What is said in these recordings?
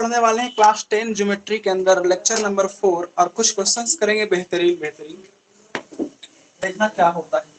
पढ़ने वाले हैं क्लास 10 ज्योमेट्री के अंदर लेक्चर नंबर 4 और कुछ क्वेश्चंस करेंगे बेहतरीन देखना क्या होता है।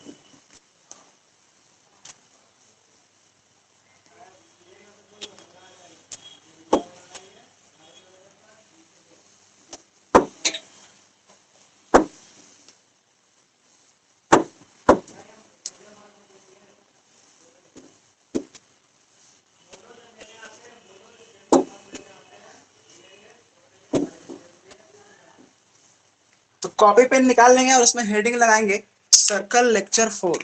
तो कॉपी पेन निकाल लेंगे और उसमें हेडिंग लगाएंगे circle lecture 4।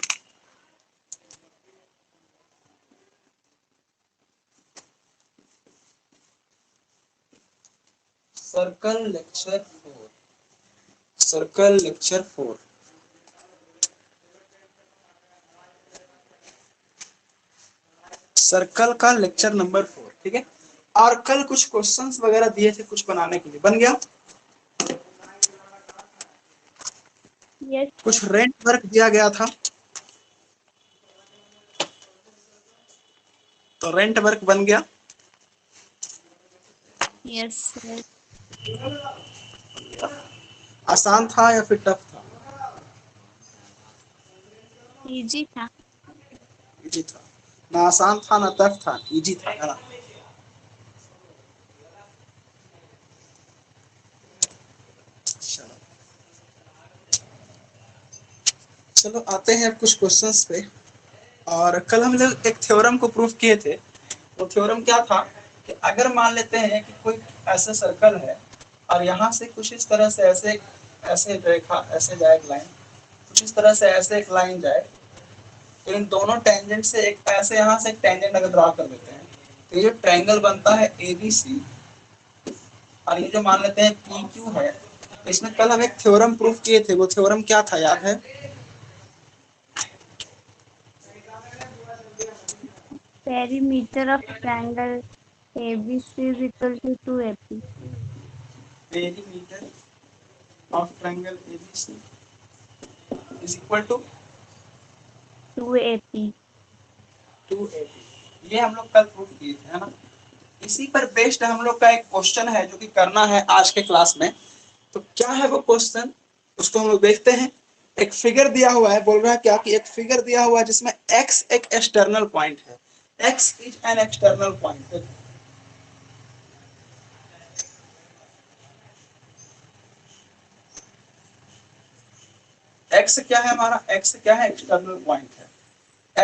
Circle lecture 4, circle lecture 4। Circle का लेक्चर नंबर 4, ठीक है। और कल कुछ क्वेश्चंस वगैरह दिए थे कुछ बनाने के लिए, बन गया। यस कुछ रेंट वर्क दिया गया था, तो रेंट वर्क बन गया। Yes sir. आसान था या फिर टफ था? इजी था। इजी था ना, आसान था ना टफ था, इजी था, है ना। चलो आते हैं अब कुछ क्वेश्चंस पे। और कल हम लोग एक थ्योरम को प्रूफ किए थे। वो थ्योरम क्या था कि अगर मान लेते हैं कि कोई ऐसा सर्कल है और यहाँ से कुछ इस तरह से ऐसे ऐसे रेखा ऐसे जाए एक लाइन, कुछ इस तरह से ऐसे एक लाइन जाए, तो इन दोनों टेंजेंट से एक ऐसे यहाँ से एक टेंजेंट अगर ड्रा कर देते हैं तो ये जो ट्रायंगल बनता है ABC, और ये जो मान लेते हैं PQ है, तो इसमें कल हम एक थ्योरम प्रूफ किए थे। वो थ्योरम क्या था, याद है? Perimeter of triangle ABC is equal to 2AP. Perimeter of triangle ABC is equal to 2AP. 2AP। ये हम लोग कल प्रूफ किए थे, है ना। इसी पर बेस्ड हम लोग का एक क्वेश्चन है जो कि करना है आज के क्लास में। तो क्या है वो क्वेश्चन, उसको हम लोग देखते हैं। एक फिगर दिया हुआ है, बोल रहा है क्या कि एक फिगर दिया हुआ है जिसमें x एक एक्सटर्नल पॉइंट है। x is an external point. x क्या है हमारा, x क्या है, एक्सटर्नल पॉइंट है।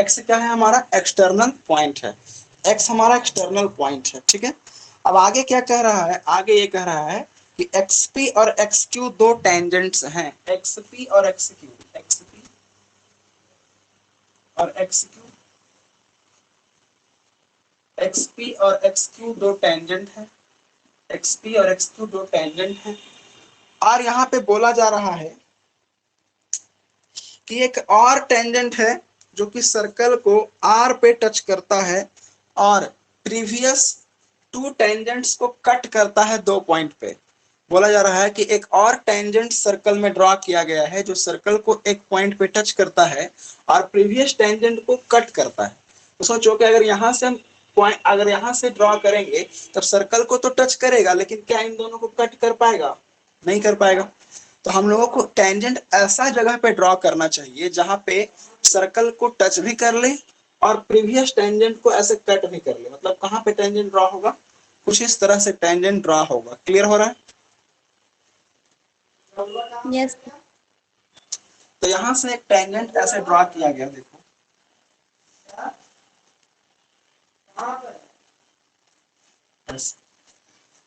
x क्या है हमारा, एक्सटर्नल पॉइंट है। x हमारा एक्सटर्नल पॉइंट है, ठीक है। अब आगे क्या कह रहा है, आगे ये कह रहा है कि xp और xq दो टेंजेंट्स हैं। xp और xq, xp और xq, xp और xq दो टेंजेंट हैं। xp और xq दो टेंजेंट हैं। और यहाँ पे बोला जा रहा है कि एक और टेंजेंट है जो कि सर्कल को R पे टच करता है और प्रीवियस टू टेंजेंट्स को कट करता है दो पॉइंट पे। बोला जा रहा है कि एक और टेंजेंट सर्कल में ड्रॉ किया गया है जो सर्कल को एक पॉइंट पे टच करता है और प्रीवियस टेंजेंट को कट करता है। तो सोचो कि अगर यहाँ से हम पॉइंट अगर यहाँ से ड्रॉ करेंगे तब सर्कल को तो टच करेगा, लेकिन क्या इन दोनों को कट कर पाएगा? नहीं कर पाएगा। तो हम लोगों को टेंजेंट ऐसा जगह पे ड्रॉ करना चाहिए जहां पे सर्कल को टच भी कर ले और प्रीवियस टेंजेंट को ऐसे कट भी कर ले। मतलब कहां पे टेंजेंट ड्रॉ होगा, कुछ इस तरह से टेंजेंट ड्रॉ होगा। क्लियर हो रहा है? यस तो यहां से एक टेंजेंट ऐसे ड्रॉ किया गया, देखो।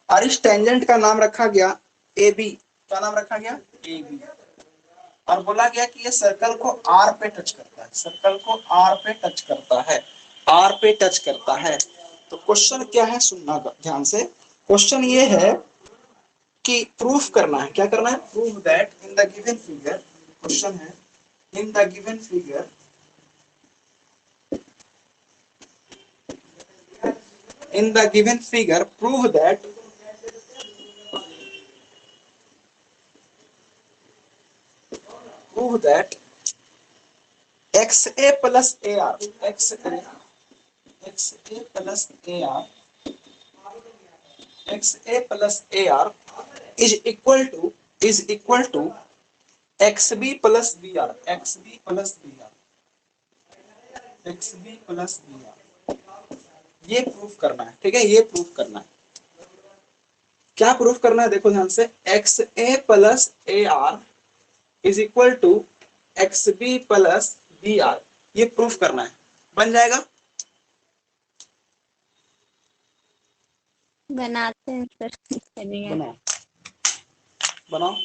और इस टेंजेंट का नाम रखा गया AB। क्या नाम रखा गया? AB। और बोला गया कि ये सर्कल को R पे टच करता है, सर्कल को R पे टच करता है, R पे टच करता है। तो क्वेश्चन क्या है, सुनना ध्यान से। क्वेश्चन ये है कि प्रूफ करना है। क्या करना है? Prove that in the given figure. Question है in the given figure, in the given figure prove that XA plus AR, XA plus AR X A plus A R is equal to X B plus B R, X B plus B R, X B plus B R, ये proof करना है। ठीक है, ये proof करना है। क्या proof करना है देखो ध्यान से, X A plus A R is equal to X B plus B R, ये प्रूफ करना है। बन जाएगा? बनाते हैं सर, चलिए। बनाओ बनाओ।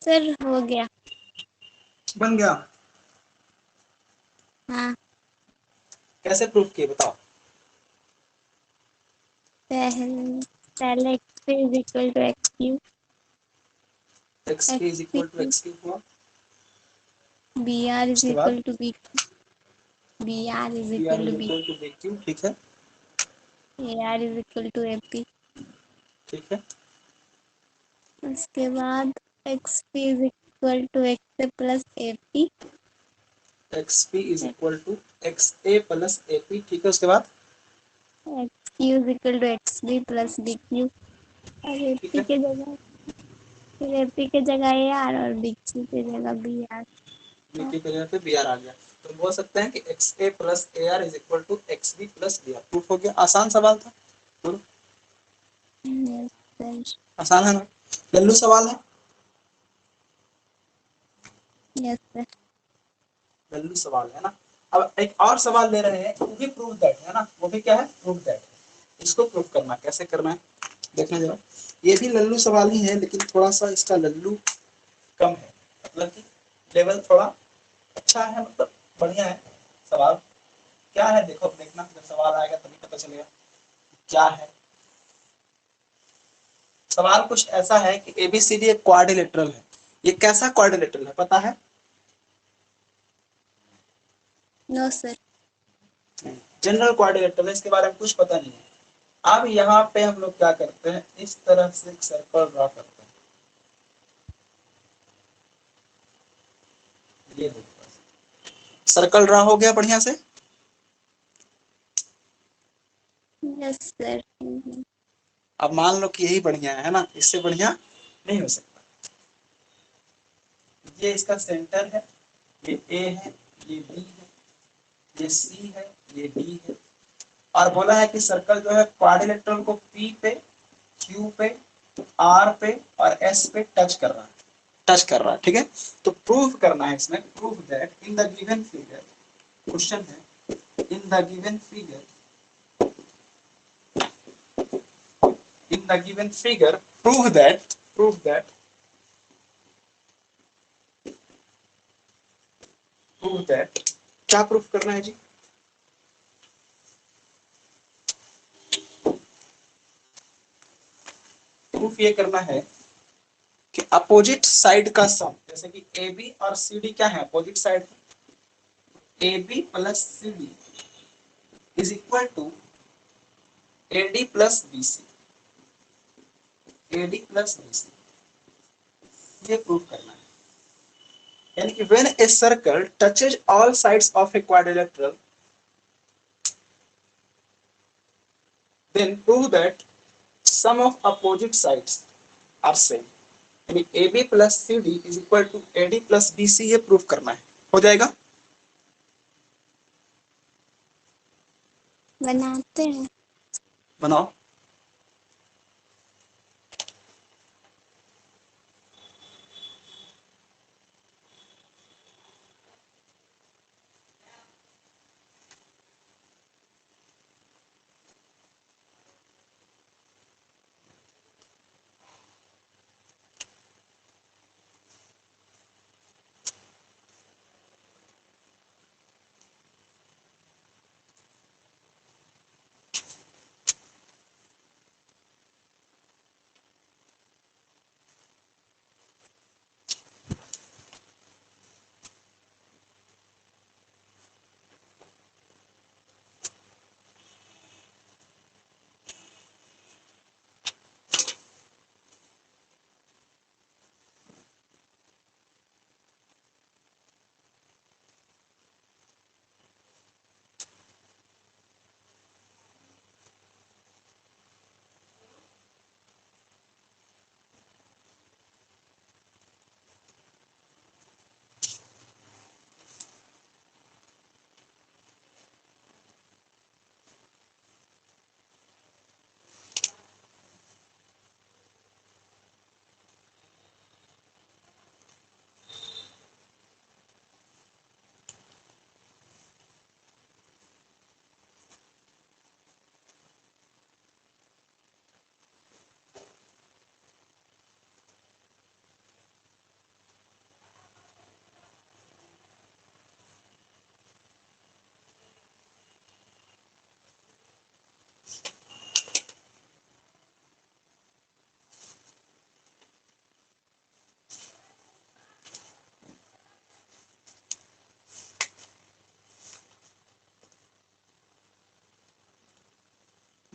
सर हो गया। बन गया? हाँ, कैसे प्रूफ किए बताओ? पहले X P is equal to X Q, X P is equal to X cube हुआ, बी आर इज उसके बाद equal to B, B R is B R equal is to B, equal to B cube, ठीक है, A R is equal to A P. ठीक है, उसके बाद X P is equal to X A plus A P, X P is equal to X A plus A P, ठीक है, उसके बाद X Q is equal to X B plus B Q. और A ठीक P है, के जगह, फिर ए पी के जगह ए आर और बी क्यू के जगह बी आर। बी की जगह पे बी आर आ गया, तो बोल सकते हैं कि X A plus A R is equal to X B plus B R. Proof हो गया। आसान सवाल था, बोलो, यस सर। आसान है ना? लल्लू सवाल है, यस सर। लल्लू सवाल है ना? अब एक और सवाल ले रहे हैं, वो भी प्रूफ दैट है ना, वो भी क्या है? प्रूफ दैट है। इसको प्रूफ करना है, कैसे करना है देखना जरा। ये भी लल्लू सवाल ही है, लेकिन थोड़ा सा इसका लल्लू कम है, मतलब कि लेवल थोड़ा अच्छा है, मतलब बढ़िया है। सवाल क्या है देखो, देखना, जब सवाल आएगा तभी पता चलेगा क्या है। सवाल कुछ ऐसा है कि एबीसीडी एक क्वाड्रिलेटरल है। ये कैसा क्वाड्रिलेटरल है पता है? No sir. जनरल क्वाड्रिलेटरल है, इसके बारे में कुछ पता नहीं है। अब यहाँ पे हम लोग क्या करते हैं, इस तरह से एक सर्कल ड्रा करते हैं, ये देखो सर्कल ड्रा हो गया बढ़िया से। Yes sir. अब मान लो कि यही बढ़िया है ना, इससे बढ़िया नहीं हो सकता। ये इसका सेंटर है, ये ए है, ये बी है, ये सी है, ये डी है, और बोला है कि सर्कल जो है क्वाड्रिलेटरल को पी पे, क्यू पे, आर पे और एस पे टच कर रहा है, ठीक है। तो प्रूफ करना है इसमें, proof that in the given figure, question है in the given figure in the given figure prove that क्या प्रूफ करना है जी? प्रूफ ये करना है कि अपोजिट साइड का सम, जैसे कि ए बी और सी डी क्या है, opposite side, A B plus C D is equal to A D plus B C, A D plus B C, ये प्रूफ करना है। यानी कि when a circle touches all sides of a quadrilateral, then prove that sum of opposite sides are same, यानी AB plus CD is equal to AD plus BC, ये proof करना है। हो जाएगा? बनाते हैं। बनाओ।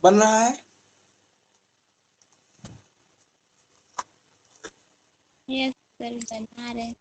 बन रहा है? यस सर, बना रहे।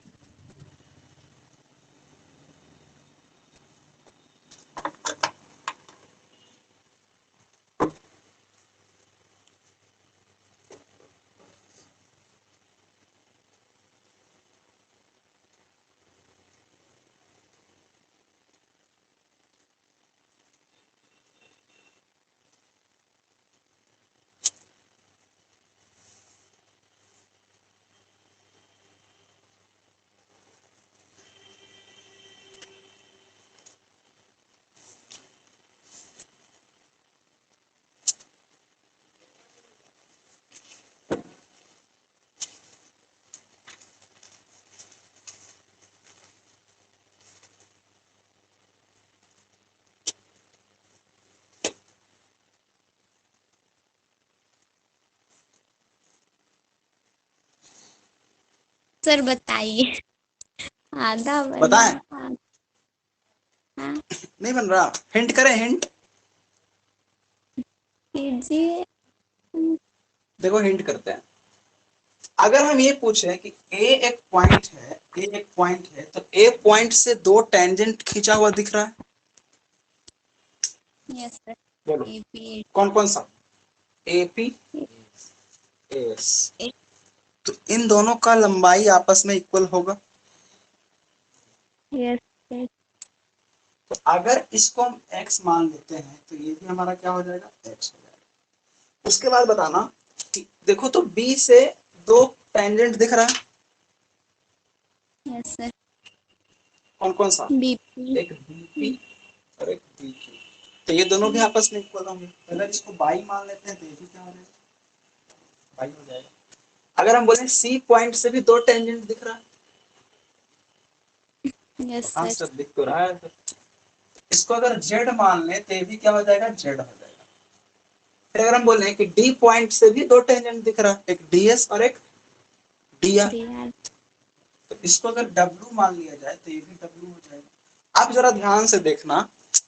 सर बताइए। आधा बना। बताएं? हाँ। नहीं बन रहा? हिंट करें? हिंट कीजिए। देखो, हिंट करते हैं। अगर हम ये पूछें कि ए एक पॉइंट है, ए एक पॉइंट है, तो ए पॉइंट से दो टेंजेंट खींचा हुआ दिख रहा है। Yes sir. बोलो एपी। कौन कौन सा? AP, S. तो इन दोनों का लंबाई आपस में इक्वल होगा। Yes sir. तो अगर इसको हम x मान लेते हैं तो ये भी हमारा क्या हो जाएगा? x हो जाएगा। उसके बाद बताना कि देखो तो B से दो टेंजेंट दिख रहा है। Yes sir. कौन कौन सा? बीपी। एक BP और एक BQ। तो ये दोनों भी आपस में इक्वल होंगे। अगर इसको बाई मान लेते हैं तो ये भी क्या हो जाएगा? पाई हो जाएगा। अगर हम बोले सी पॉइंट से भी दो टेंजेंट दिख रहा है, यस तो सर। आंसर दिख तो रहा है। तो इसको अगर जेड मान ले तो ये भी क्या हो जाएगा, जेड हो जाएगा। फिर अगर हम बोले कि डी पॉइंट से भी दो टेंजेंट दिख रहा है, एक डीएस और एक डीआर, डीआर। तो इसको अगर डब्ल्यू मान लिया जाए तो ये भी डब्ल्यू हो जाएगा। आप जरा ध्यान से देखना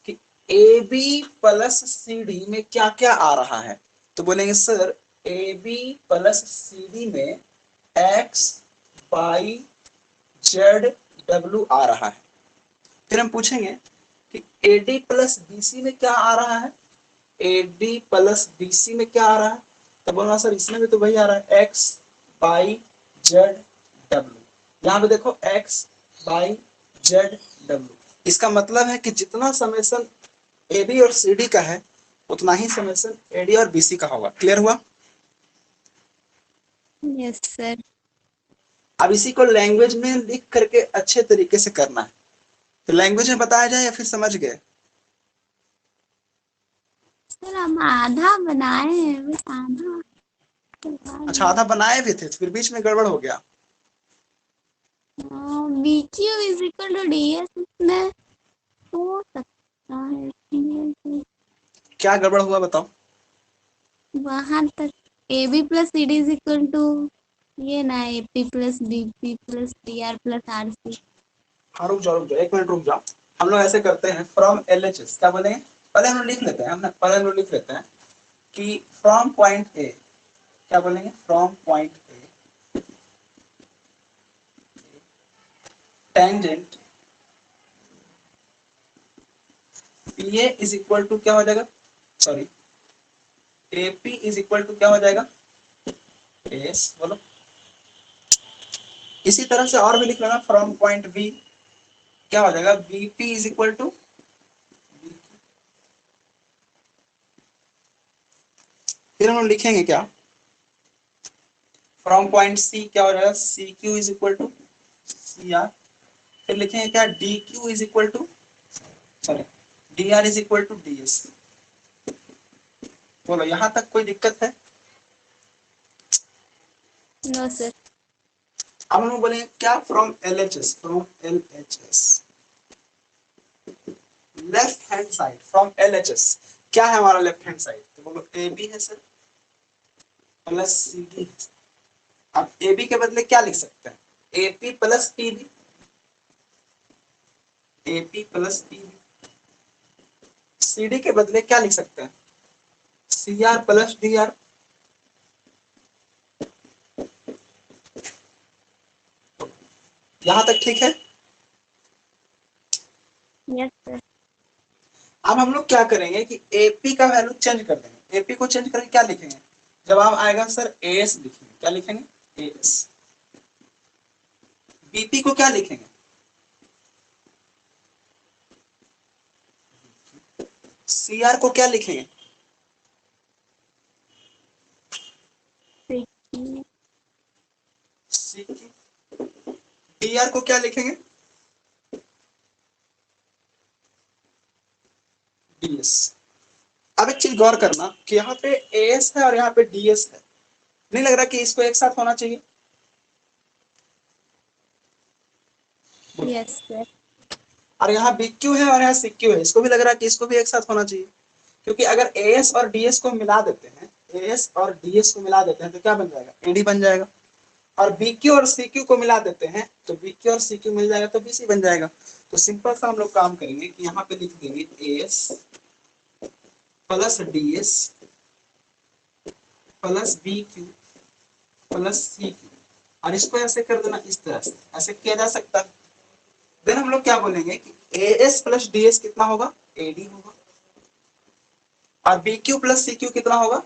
कि A B plus C D में क्या क्या आ रहा है। तो बोलेंगे sir A B plus C D में एक्स वाई जेड डब्ल्यू आ रहा है। फिर हम पूछेंगे कि A D plus B C में क्या आ रहा है, A D plus B C में क्या आ रहा है। तो बोलना सर इसमें भी तो वही आ रहा है, एक्स वाई जेड डब्ल्यू। यहाँ पे देखो एक्स वाई जेड डब्ल्यू, इसका मतलब है कि जितना समेशन ए बी और सी डी का है उतना ही समेशन ए डी और बी सी का होगा। क्लियर हुआ? Yes sir. अब इसी को लैंग्वेज में लिख करके अच्छे तरीके से करना है। तो लैंग्वेज में बताया जाए या फिर समझ गए? सर हम आधा बनाए हैं, बस आधा करवा अच्छा, दिए। आधा बनाए भी थे फिर बीच में गड़बड़ हो गया। B Q is equal to D S में हो सकता है, क्या गड़बड़ हुआ बताओ? वहां तक A B plus C D is equal to ये ना A P plus B P plus D R plus R C. हाँ रुक जाओ 1 मिनट रुक जाओ। हम लोग ऐसे करते हैं, फ्रॉम एल एच एस क्या बोलेंगे, पहले हम लोग लिख लेते हैं, हमने पहले हम लोग लिख लेते हैं कि फ्रॉम पॉइंट ए, क्या बोलेंगे, from point A tangent P A is equal to क्या हो जाएगा, sorry A P is equal to क्या हो जाएगा, एस बोलो। इसी तरह से और भी लिख लेना, फ्रॉम पॉइंट बी क्या हो जाएगा, B P is equal to, फिर हम लिखेंगे क्या, फ्रॉम पॉइंट सी क्या हो जाएगा, C Q is equal to C R. फिर लिखेंगे क्या, D Q is equal to, sorry D R is equal to D S. बोलो यहां तक कोई दिक्कत है? No sir. अब हम लोग बोलेंगे क्या, from L H S, from L H S left hand side, from L H S क्या है हमारा लेफ्ट हैंड साइड, तो बोलो ए बी है सर प्लस सी डी। अब ए बी के बदले क्या लिख सकते हैं, A P plus P B, A P plus P B. C D के बदले क्या लिख सकते हैं, C R plus D R. यहां तक ठीक है? Yes sir. अब हम लोग क्या करेंगे कि एपी का वैल्यू चेंज कर देंगे। एपी को चेंज करके क्या लिखेंगे, जवाब आएगा सर एएस लिखेंगे। क्या लिखेंगे, एएस। बीपी को क्या लिखेंगे, सीआर को क्या लिखेंगे, सीक्यू। डीआर को क्या लिखेंगे, डीएस। अब एक चीज गौर करना कि यहाँ पे एएस है और यहाँ पे डीएस है, नहीं लग रहा कि इसको एक साथ होना चाहिए? Yes sir. और यहाँ बीक्यू है और यहाँ सीक्यू है, इसको भी लग रहा है कि इसको भी एक साथ होना चाहिए। क्योंकि अगर एएस और डीएस को मिला देते हैं, एएस और डीएस को मिला देते हैं तो क्या बन जाएगा, एडी बन जाएगा। और बीक्यू और सीक्यू को मिला देते हैं तो बीक्यू और सीक्यू मिल जाएगा तो बीसी बन जाएगा। तो सिंपल सा हम लोग काम करेंगे कि यहाँ पे लिख देंगे as plus DS plus BQ plus CQ, और इसको ऐसे कर देना, इस तरह से ऐसे किया जा सकता है। देन हम लोग क्या बोलेंगे कि एएस प्लस डीएस कितना होगा, एडी होगा। और बीक्यू प्लस सीक्यू कितना होगा,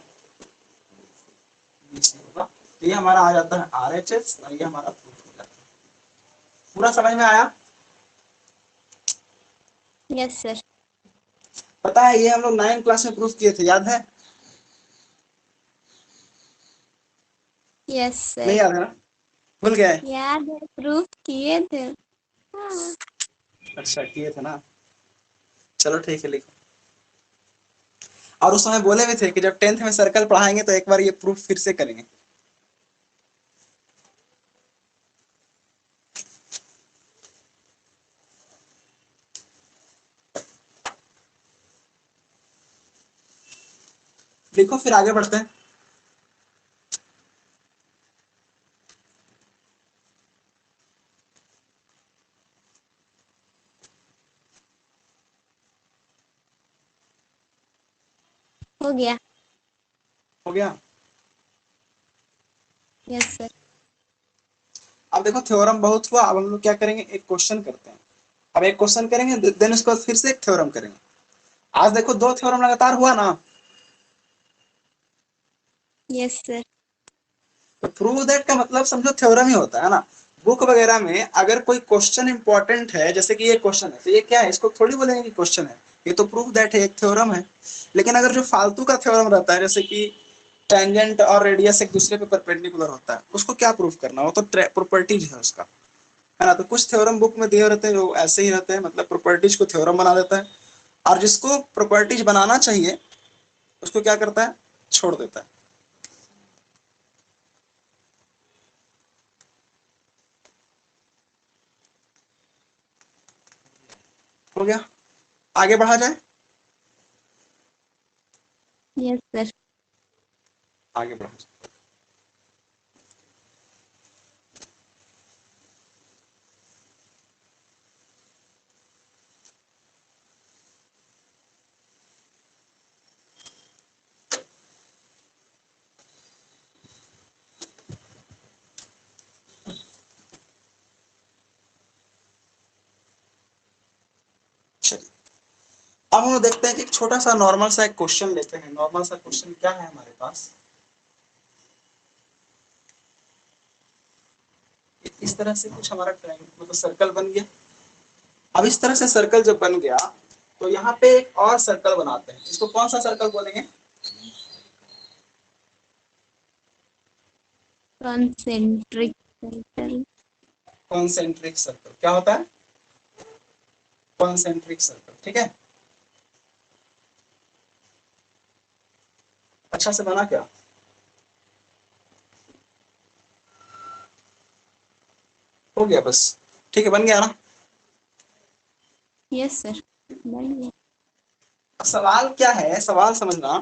बीसी होगा। तो ये हमारा आ जाता है आरएचएस और ये हमारा प्रूफ हो जाता है। पूरा समझ में आया? Yes sir. पता है ये हम लोग 9 क्लास में प्रूफ किए थे, याद है? यस नहीं सर। याद है ना, भूल गए? याद है, प्रूफ किए थे। हाँ। अच्छा किए थे ना, चलो ठीक है लिखो। और उस समय बोले भी थे कि जब 10th में सर्कल पढ़ाएंगे तो एक बार ये प्रूफ फिर से करेंगे। लिखो फिर आगे बढ़ते हैं। हो गया। हो गया। Yes sir. अब देखो थ्योरम बहुत हुआ, अब हम लोग क्या करेंगे, एक क्वेश्चन करते हैं। अब एक क्वेश्चन करेंगे, देन उसके बाद फिर से एक थ्योरम करेंगे। आज देखो 2 थ्योरम लगातार हुआ ना। Yes sir. तो प्रूव दैट का मतलब समझो थ्योरम ही होता है ना। बुक वगैरह में अगर कोई क्वेश्चन इंपॉर्टेंट है, जैसे कि ये क्वेश्चन है, तो ये क्या है, इसको थोड़ी बोलेंगे कि क्वेश्चन है, ये तो प्रूव दैट है, एक थ्योरम है। लेकिन अगर जो फालतू का थ्योरम रहता है, जैसे कि टेंजेंट और रेडियस एक दूसरे पे परपेंडिकुलर होता है, उसको क्या प्रूव करना, वो तो प्रॉपर्टीज है उसका, है ना। तो कुछ थ्योरम बुक में दिए रहते हैं, वो ऐसे ही रहते हैं, मतलब प्रॉपर्टीज को थ्योरम बना देता है, और जिसको प्रॉपर्टीज बनाना चाहिए उसको क्या करता है, छोड़ देता है। हो गया, आगे बढ़ा जाए। Yes sir. आगे बढ़ा जाए। चलिए, अब हम देखते हैं कि एक छोटा सा नॉर्मल सा एक क्वेश्चन लेते हैं। नॉर्मल सा क्वेश्चन क्या है हमारे पास, इस तरह से कुछ हमारा ट्रायंगल मतलब सर्कल बन गया। अब इस तरह से सर्कल जब बन गया, तो यहाँ पे एक और सर्कल बनाते हैं, इसको कौन सा सर्कल बोलेंगे, कॉन्सेंट्रिक सर्कल। Concentric circle. क्या होता है, कॉन्सेंट्रिक सर्कल, ठीक है। अच्छा से बना क्या, हो गया बस, ठीक है, बन गया ना। यस सर, बन गया। सवाल क्या है, सवाल समझना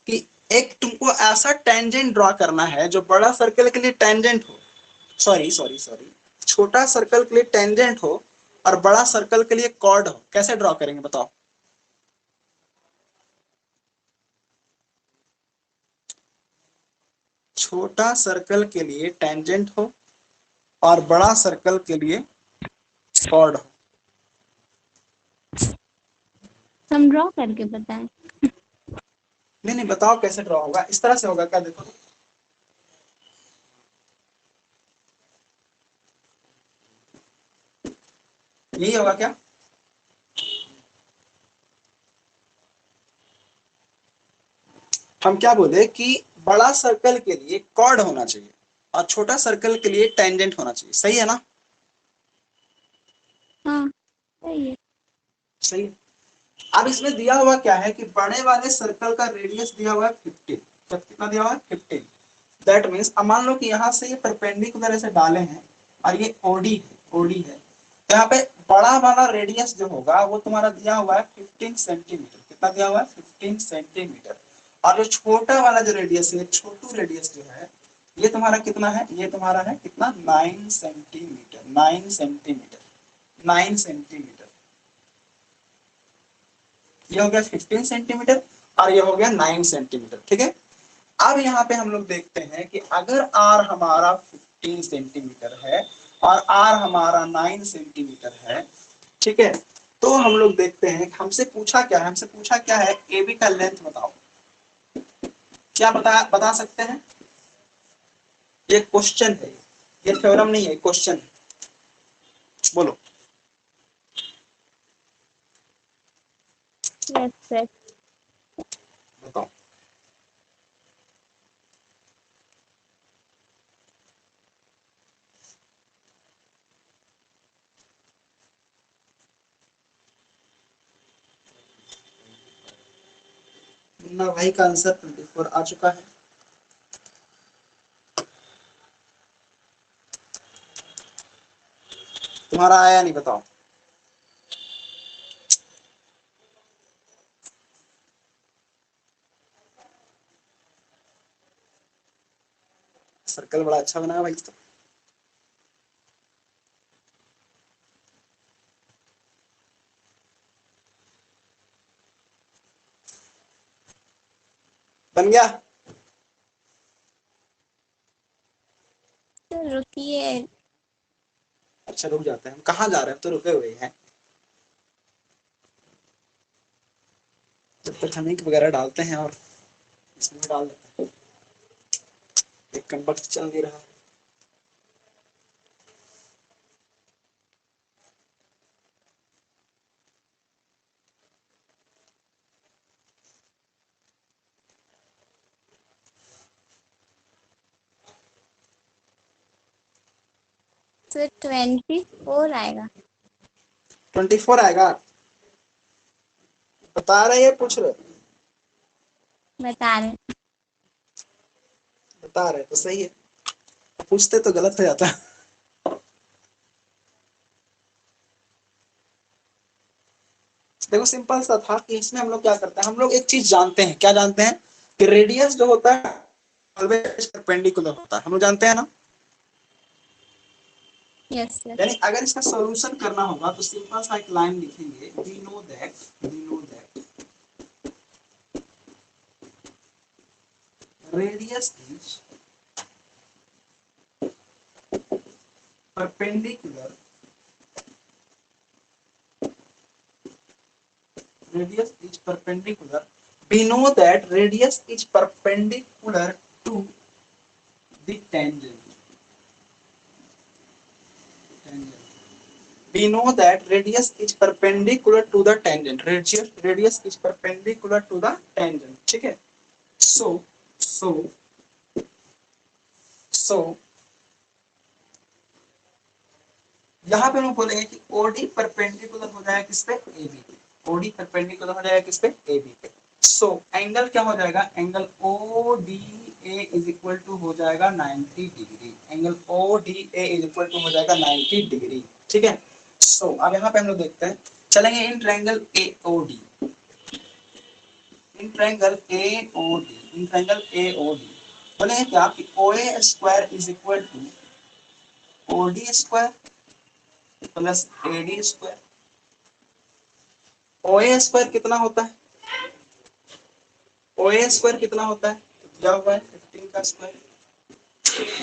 कि एक तुमको ऐसा टेंजेंट ड्रॉ करना है जो बड़ा सर्कल के लिए टेंजेंट हो, सॉरी सॉरी सॉरी, छोटा सर्कल के लिए टेंजेंट हो और बड़ा सर्कल के लिए कॉर्ड हो। कैसे ड्रॉ करेंगे बताओ, छोटा सर्कल के लिए टेंजेंट हो और बड़ा सर्कल के लिए कॉर्ड हो। हम ड्रॉ करके बताएं। नहीं नहीं, बताओ कैसे ड्रॉ होगा, इस तरह से होगा क्या, देखो यही होगा क्या, हम क्या बोले कि बड़ा सर्कल के लिए कॉर्ड होना चाहिए और छोटा सर्कल के लिए टेंजेंट होना चाहिए, सही है ना। हाँ सही है। सही है। अब इसमें दिया हुआ क्या है कि बड़े वाले सर्कल का रेडियस दिया हुआ है 15, कितना दिया हुआ है 15। दैट मीन्स अब मान लो कि यहाँ से ये परपेंडिकुलर ऐसे डाले हैं और ये ओडी है, ओडी है, तो यहाँ पे बड़ा वाला रेडियस जो होगा वो तुम्हारा दिया हुआ है 15 सेंटीमीटर। कितना दिया हुआ है, 15 सेंटीमीटर। और जो छोटा वाला जो रेडियस है, छोटू रेडियस जो है, ये तुम्हारा कितना है, ये तुम्हारा है कितना, 9 सेंटीमीटर, 9 सेंटीमीटर, 9 सेंटीमीटर। ये हो गया 15 सेंटीमीटर और ये हो गया 9 सेंटीमीटर, ठीक है। अब यहाँ पे हम लोग देखते हैं कि अगर आर हमारा 15 सेंटीमीटर है और आर हमारा 9 सेंटीमीटर है, ठीक है, तो हम लोग देखते हैं कि हमसे पूछा क्या है, हमसे पूछा क्या है, एबी का लेंथ बताओ। क्या बता सकते हैं, ये क्वेश्चन है, ये थ्योरम नहीं है, क्वेश्चन है, बोलो। Yes sir. बताओ। मुन्ना भाई का आंसर 24 आ चुका है। तुम्हारा आया नहीं, बताओ। सर्कल बड़ा अच्छा बना है भाई। तो बन गया। तो रुकिए। अच्छा रुक जाते हैं, हम कहाँ जा रहे हैं, तो रुके हुए हैं। जब तक हम ईंट वगैरह डालते हैं और इसमें डाल देते हैं। एक कन्वर्ट चल नहीं रहा है। तो 24 आएगा। 24 आएगा, बता रहे हैं पूछ रहे? बता रहे। बता रहे तो सही है, पूछते तो गलत हो जाता। देखो सिंपल सा था कि इसमें हम लोग क्या करते हैं, हम लोग एक चीज जानते हैं, क्या जानते हैं कि रेडियस जो होता है ऑलवेज परपेंडिकुलर होता है, हम लोग जानते हैं ना। Yes yes. यानी अगर इसका सॉल्यूशन करना होगा तो सिंपल सा एक लाइन लिखेंगे, we know that radius is perpendicular radius is perpendicular we know that radius is perpendicular to the tangent we know that radius is perpendicular to the tangent radius is perpendicular to the tangent ठीक है। so so so यहाँ पे हम बोलेंगे कि OD perpendicular हो जाएगा किस पे, AB पे। OD परपेंडिकुलर हो जाएगा किस पे, AB पे। सो एंगल क्या हो जाएगा, angle ODA is equal to हो जाएगा 90 degree. Angle ODA is equal to हो जाएगा 90 डिग्री ठीक है। सो अब यहाँ पे हम लोग देखते हैं, चलेंगे in triangle AOD, in triangle AOD, in triangle AOD बोलेंगे क्या कि OA square is equal to OD square plus AD square. OA square कितना होता है, OA स्क्वायर कितना होता है, क्या हुआ है 15 का स्क्वायर।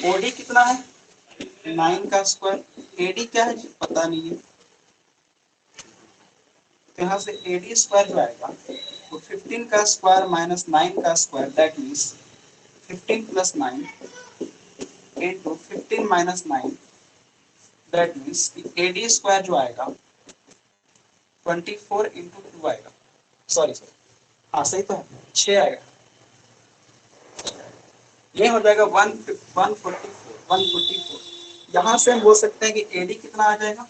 OD कितना है 9 का स्क्वायर। AD क्या है जी पता नहीं है, तो यहाँ से AD स्क्वायर जो आएगा तो 15 का स्क्वायर माइनस 9 का square that means 15 plus 9 into 15 minus 9 that means AD square जो आएगा 24 इंटू 2 आएगा, सॉरी हाँ सही तो है 6 आएगा। ये हो जाएगा 144। यहां से हम बोल सकते हैं कि एडी कितना आ जाएगा,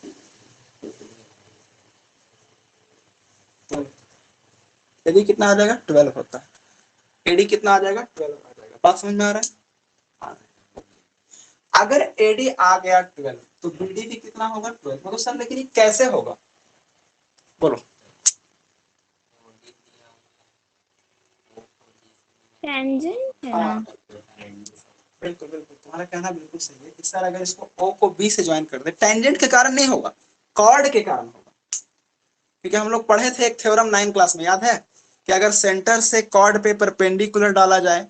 एडी कितना आ जाएगा 12 होता है। एडी कितना आ जाएगा 12 आ जाएगा, बात समझ में आ रहा है। अगर एडी आ गया 12 तो बीडी भी कितना होगा 12। मतलब सर लेकिन ये कैसे होगा बोलो। टेंजेंट है ना। बिल्कुल बिल्कुल तुम्हारा कहना बिल्कुल सही है कि सर अगर इसको ओ को बी से ज्वाइन कर दे, टेंजेंट के कारण नहीं होगा, कॉर्ड के कारण होगा। क्योंकि हम लोग पढ़े थे एक थ्योरम 9 क्लास में, याद है कि अगर सेंटर से कॉर्ड पे परपेंडिकुलर डाला जाए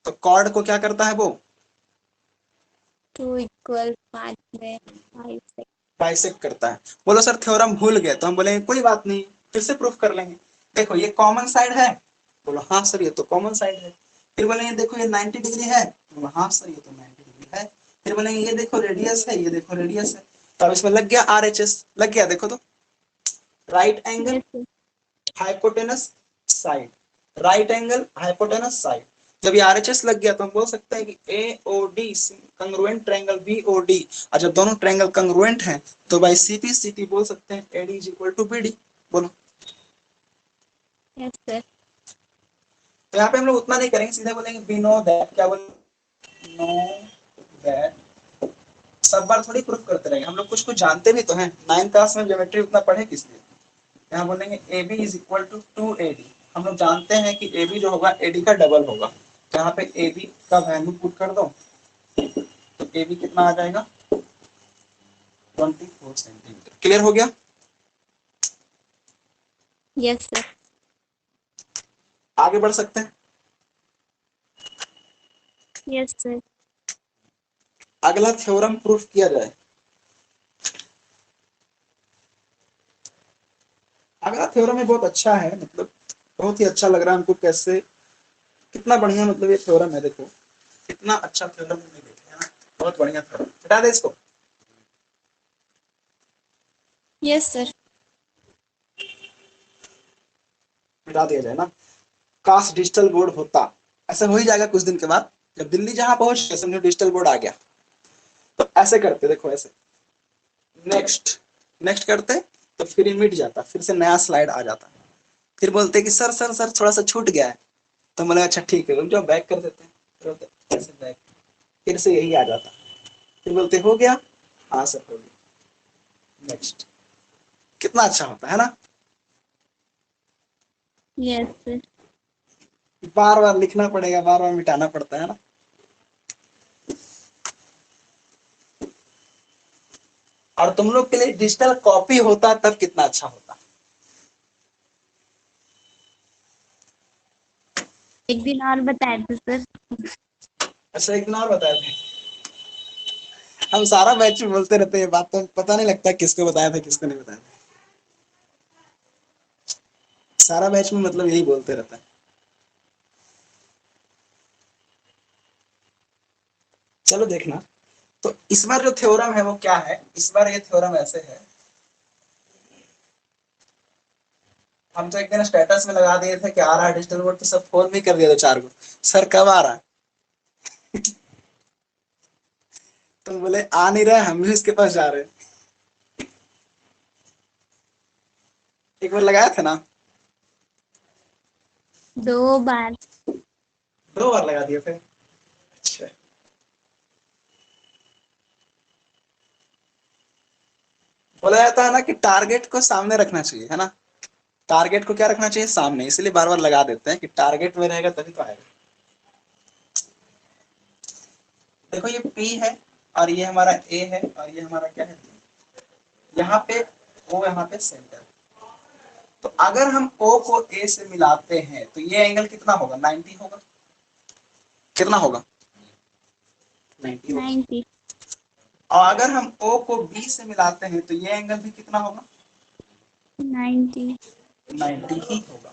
तो कॉर्ड को क्या करता है वो 2 इक्वल 5 में 5 से बाइसेक्ट करता है। बोलो सर थ्योरम भूल गए, तो हम बोलेंगे कोई बात नहीं फिर से प्रूफ कर लेंगे। देखो ये कॉमन साइड है, बोलो हाँ सर ये तो कॉमन साइड है। फिर बोलेंगे देखो ये 90 डिग्री है, बोलो हाँ सर ये तो 90 डिग्री है। फिर बोलेंगे ये देखो रेडियस है, ये देखो रेडियस है। तो अब इसमें लग गया RHS, लग गया देखो तो right angle hypotenuse side, right angle hypotenuse side. जब ये RHS लग गया तो हम बोल सकते हैं कि AOD कंग्रुएंट ट्रायंगल BOD, और जब दोनों ट्रायंगल कंग्रुएंट हैं तो बाय CP बोल सकते हैं AD is equal to BD। बोलो। Yes sir. तो यहाँ पे हम लोग उतना नहीं करेंगे, सीधे बोलेंगे वी नो दैट, क्या बोलेंगे नो दैट। सब बार थोड़ी प्रूफ करते रहेंगे, हम लोग कुछ कुछ जानते भी तो हैं, 9th क्लास में ज्योमेट्री उतना पढ़े किस लिए। यहाँ बोलेंगे AB is equal to 2AD, हम लोग जानते हैं कि AB जो होगा AD का डबल होगा, यहाँ पे ए बी का वैल्यू पुट कर दो, तो ए बी कितना आ जाएगा 24 सेंटीमीटर। क्लियर हो गया? Yes sir. आगे बढ़ सकते हैं। Yes sir. अगला थ्योरम प्रूफ किया जाए। अगला थ्योरम है बहुत अच्छा है, मतलब बहुत ही अच्छा लग रहा है हमको, कैसे कितना बढ़िया मतलब ये थ्योरम है। देखो कितना अच्छा थ्योरम हमने देखा है ना, बहुत बढ़िया थ्योरम। हटा दे इसको। Yes sir. हटा दिया जाए ना। काश डिजिटल बोर्ड होता। ऐसा हो ही जाएगा कुछ दिन के बाद, जब दिल्ली जहां पहुंच गया समझो डिजिटल बोर्ड आ गया। तो ऐसे करते, देखो ऐसे, नेक्स्ट नेक्स्ट करते, तो फिर मिट जाता, फिर से नया स्लाइड आ जाता। फिर बोलते कि सर सर सर थोड़ा सा छूट गया है। तो बोले अच्छा ठीक है, रुक जाओ बैक कर देते हैं। फिर बोलते ऐसे बैक, फिर से यही आ जाता। फिर बोलते हो गया, हाँ सर हो गया, नेक्स्ट। कितना अच्छा होता है ना। Yes sir. बार बार लिखना पड़ेगा, बार बार मिटाना पड़ता है ना। और तुम लोग के लिए डिजिटल कॉपी होता तब कितना अच्छा होता। एक दिन और बताए थे सर। अच्छा एक दिन और बताए थे। हम सारा बैच में बोलते रहते हैं बात, तो पता नहीं लगता किसको बताया था किसको नहीं बताया था। सारा बैच में मतलब यही बोलते रहता है। चलो देखना। तो इस बार जो थ्योरम है वो क्या है, इस बार ये थ्योरम ऐसे है। हम तो एक दिन स्टेटस में लगा दिए थे कि आ रहा है डिजिटल बोर्ड, तो सब फोन भी कर दिया दो चार को, सर कब आ रहा है। तुम बोले आ नहीं रहा है, हम भी उसके पास जा रहे हैं। एक बार लगाया था ना। 2 बार। 2 बार लगा दिए थे। अच्छा बोला जाता है ना कि टारगेट को सामने रखना चाहिए, है ना। टारगेट को क्या रखना चाहिए, सामने, इसलिए बार बार लगा देते हैं कि टारगेट में रहेगा तभी तो आएगा। देखो ये P है, और ये हमारा A है, और ये हमारा क्या है, यहाँ पे O, यहाँ पे सेंटर। तो अगर हम O को A से मिलाते हैं तो ये एंगल कितना होगा, 90 होगा। कितना होगा, 90 होगा। 90। और अगर हम O को B से मिलाते हैं तो ये एंगल भी कितना होगा, 90। 90 ही होगा।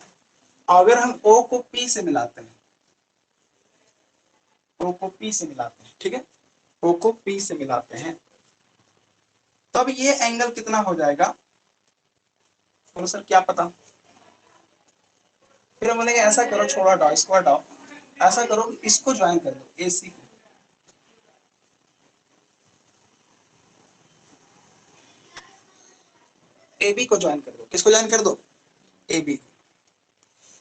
और अगर हम O को P से मिलाते हैं, O को P से मिलाते हैं, ठीक है, O को P से मिलाते हैं, तब ये एंगल कितना हो जाएगा, बोलो सर क्या पता। फिर हम बोलेंगे ऐसा करो, छोड़ा हटाओ, इसको हटाओ, ऐसा करो इसको ज्वाइन कर दो, AC को। AB को ज्वाइन कर दो, किसको ज्वाइन कर दो, AB।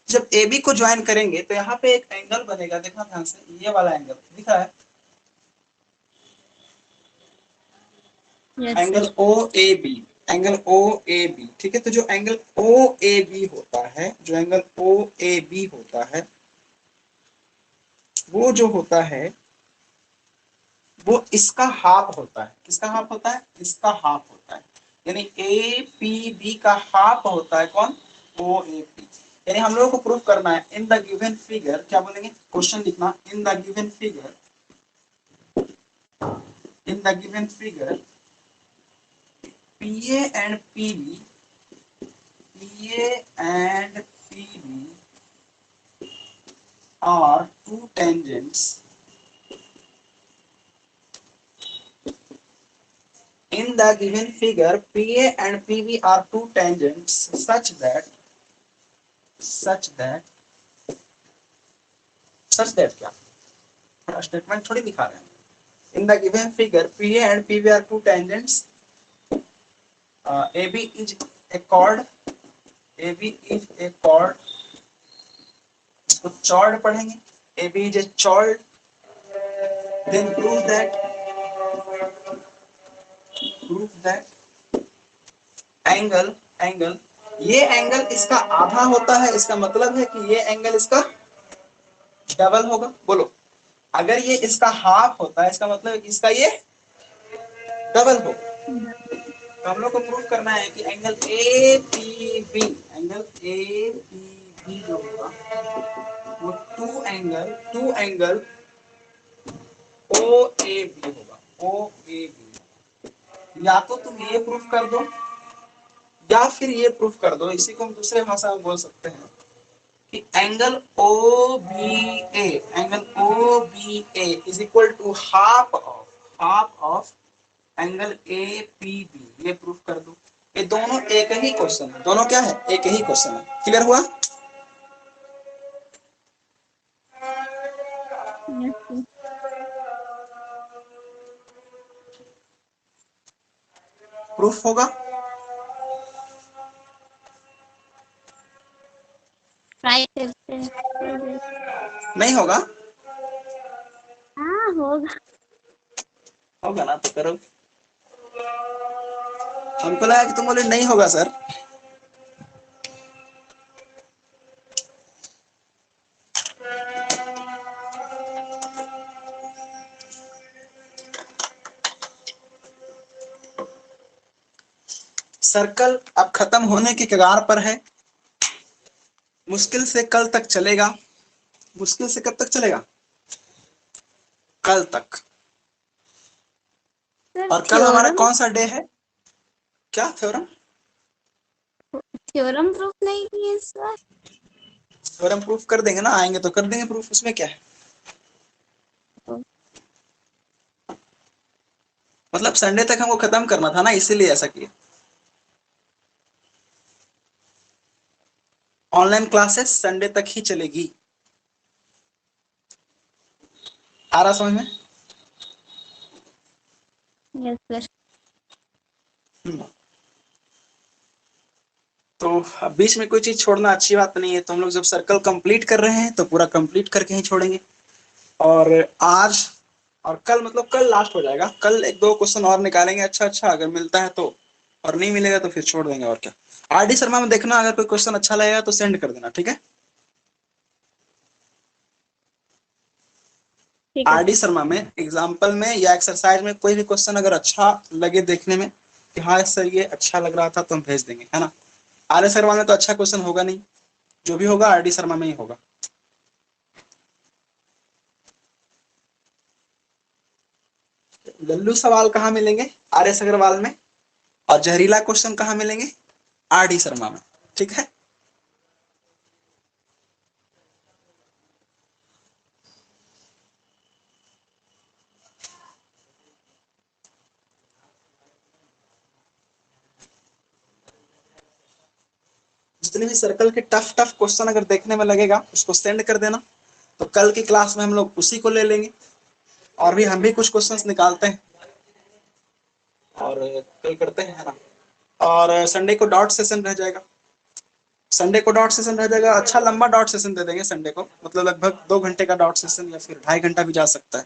जब AB को ज्वाइन करेंगे तो यहाँ पे एक एंगल बनेगा, देखना ध्यान से, ये वाला एंगल दिख रहा है, yes angle sir. OAB। Angle OAB, ठीक है। तो जो एंगल OAB होता है, जो एंगल OAB होता है, वो जो होता है वो इसका हाफ होता है। किसका हाफ होता है, इसका हाफ होता है। यानी APB का हाफ होता है कौन, OAP। यानी हम लोगों को प्रूफ करना है इन द गिवन फिगर, क्या बोलेंगे, क्वेश्चन लिखना, इन the given figure, in the given figure PA and PB, PA and PB are two tangents in the given figure. PA and PB are two tangents such that क्या statement थोड़ी दिखा रहे हैं। इन the given figure PA and PB are two tangents. AB is a chord, AB is a chord, इसको chord पढ़ेंगे, AB is a chord, then prove that angle, ये angle इसका आधा होता है, इसका मतलब है कि ये एंगल इसका डबल होगा? बोलो, अगर ये इसका हाफ होता है इसका मतलब इसका ये डबल होगा। तो हम लोग को प्रूव करना है कि angle A P B, angle A P B जो होगा वो two angle O A B होगा, ओ ए बी। या तो तुम ये प्रूफ कर दो या फिर ये प्रूफ कर दो, इसी को हम दूसरे भाषा में बोल सकते हैं कि angle O B A, angle O B A is equal to half of angle A P B. ये प्रूफ कर दो। ये दोनों एक ही क्वेश्चन है, दोनों क्या है? एक ही क्वेश्चन है। क्लियर हुआ? Yes sir. प्रूफ होगा? ट्राई करते हैं। नहीं होगा? हाँ होगा। होगा ना, तो करो। हमको लगा कि तुम बोले नहीं होगा सर। सर्कल अब खत्म होने के कगार पर है। मुश्किल से कल तक चलेगा। मुश्किल से कब तक चलेगा? कल तक। सर और कल हमारा थ्योरम, कौन सा डे है? क्या थ्योरम? थ्योरम प्रूफ नहीं किए सर। थ्योरम प्रूफ कर देंगे ना, आएंगे तो कर देंगे प्रूफ, उसमें क्या है। मतलब संडे तक हमको खत्म करना था ना, इसीलिए ऐसा किया। ऑनलाइन क्लासेस संडे तक ही चलेगी। आ रहा समझ में? Yes sir. तो अब बीच में कोई चीज छोड़ना अच्छी बात नहीं है, तो हम लोग जब सर्कल कंप्लीट कर रहे हैं तो पूरा कंप्लीट करके ही छोड़ेंगे। और आज और कल, मतलब कल लास्ट हो जाएगा। कल एक दो क्वेश्चन और निकालेंगे अच्छा अच्छा, अगर मिलता है तो, और नहीं मिलेगा तो फिर छोड़ देंगे। और क्या, आरडी शर्मा में देखना, अगर कोई क्वेश्चन अच्छा लगेगा तो सेंड कर देना, ठीक है? ठीक है आरडी सर। शर्मा में एग्जाम्पल में या एक्सरसाइज में कोई भी क्वेश्चन अगर अच्छा लगे देखने में कि हाँ सर ये अच्छा लग रहा था, तो हम भेज देंगे, है ना? आर एस शर्मा में तो अच्छा क्वेश्चन होगा नहीं, जो भी होगा आरडी शर्मा में ही होगा। लल्लू सवाल कहाँ मिलेंगे? आर एस अग्रवाल में। और जहरीला क्वेश्चन कहाँ मिलेंगे? आर डी शर्मा में, ठीक है? जितने भी सर्कल के टफ टफ क्वेश्चन अगर देखने में लगेगा उसको सेंड कर देना, तो कल की क्लास में हम लोग उसी को ले लेंगे। और भी हम भी कुछ क्वेश्चंस निकालते हैं और कल करते हैं, है ना? और संडे को डॉट सेशन रह जाएगा। संडे को डॉट सेशन रह जाएगा, अच्छा लंबा डॉट सेशन दे देंगे संडे को, मतलब लगभग 2 घंटे का डॉट सेशन, या फिर 2.5 घंटा भी जा सकता है।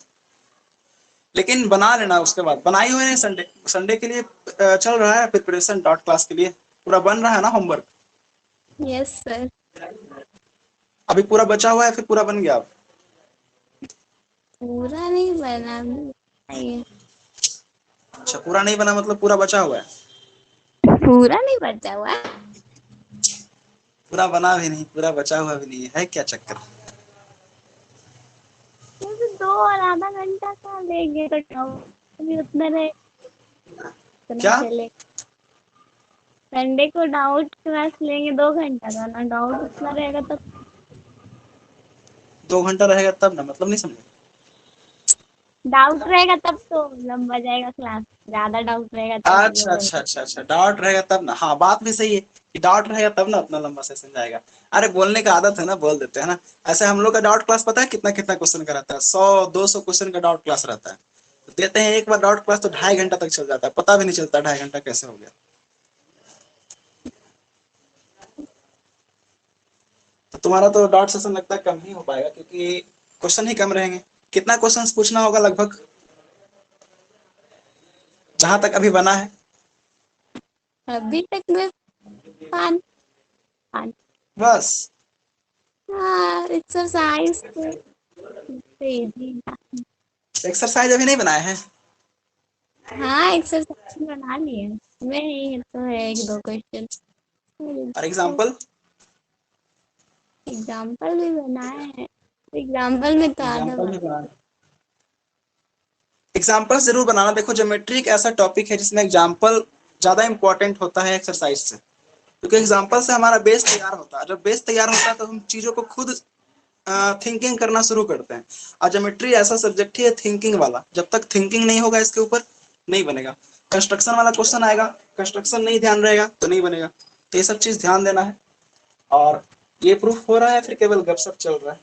लेकिन बना लेना, उसके बाद बनाई हुए हैं संडे, संडे के लिए चल रहा है प्रिपरेशन, डॉट क्लास के लिए पूरा बन रहा है ना होमवर्क? Yes sir. अभी पूरा बचा हुआ है फिर पूरा बन गया अब? पूरा नहीं बना ये। अच्छा, पूरा नहीं बना मतलब पूरा बचा हुआ है? पूरा नहीं बचा हुआ। पूरा बना भी नहीं, पूरा बचा हुआ भी नहीं है क्या चक्कर? तो 2 और आधा घंटा का लेंगे तो अभी उतना रहे, उतना क्या? चले। संडे को डाउट क्लास लेंगे 2 घंटा का ना, डाउट उतना रहेगा तब। 2 घंटा रहेगा तब ना, मतलब नहीं समझे। डाउट रहेगा तब तो लंबा जाएगा क्लास, ज्यादा डाउट रहेगा तब अच्छा लोग। अच्छा अच्छा अच्छा, डाउट रहेगा तब ना, हाँ बात भी सही है कि डाउट रहेगा तब ना उतना लंबा सेशन जाएगा। अरे बोलने का आदत है ना, बोल देते हैं ना। ऐसे हम लोग का डाउट क्लास पता है कितना कितना क्वेश्चन का रहता है? 100-200 क्वेश्चन का डाउट क्लास रहता है। तो देते हैं एक बार डाउट क्लास तो 2.5 घंटा तक चल जाता है, पता भी नहीं चलता 2.5 घंटा कैसे हो गया। तो तुम्हारा तो डाउट सेशन लगता है कम ही हो पाएगा, क्योंकि क्वेश्चन ही कम रहेंगे। कितना क्वेश्चन पूछना होगा लगभग, जहां तक अभी बना है? अभी तक में 5 5। बस? हाँ एक्सरसाइज थे। इजी। एक्सरसाइज अभी नहीं बनाए हैं? हाँ, एक्सरसाइज बना लिए। मैं ये तो है एक दो क्वेश्चन। और एग्जाम्पल? एग्जाम्पल भी बनाए हैं। एग्जाम्पल में तो आधा एग्जाम्पल बना। भी बनाना, एग्जाम्पल जरूर बनाना। देखो ज्योमेट्री एक ऐसा टॉपिक है जिसमें एग्जाम्पल ज्यादा इंपॉर्टेंट होता है एक्सरसाइज से, क्योंकि एग्जाम्पल से हमारा बेस तैयार होता है। जब बेस तैयार होता है तो हम चीजों को खुद थिंकिंग करना शुरू करते हैं। और ज्योमेट्री ऐसा सब्जेक्ट है थिंकिंग वाला, जब तक थिंकिंग नहीं होगा इसके ऊपर नहीं बनेगा। कंस्ट्रक्शन वाला क्वेश्चन आएगा, कंस्ट्रक्शन नहीं ध्यान रहेगा तो नहीं बनेगा। तो ये सब चीज ध्यान देना है। और ये प्रूफ हो रहा है फिर केवल गपशप चल रहा है?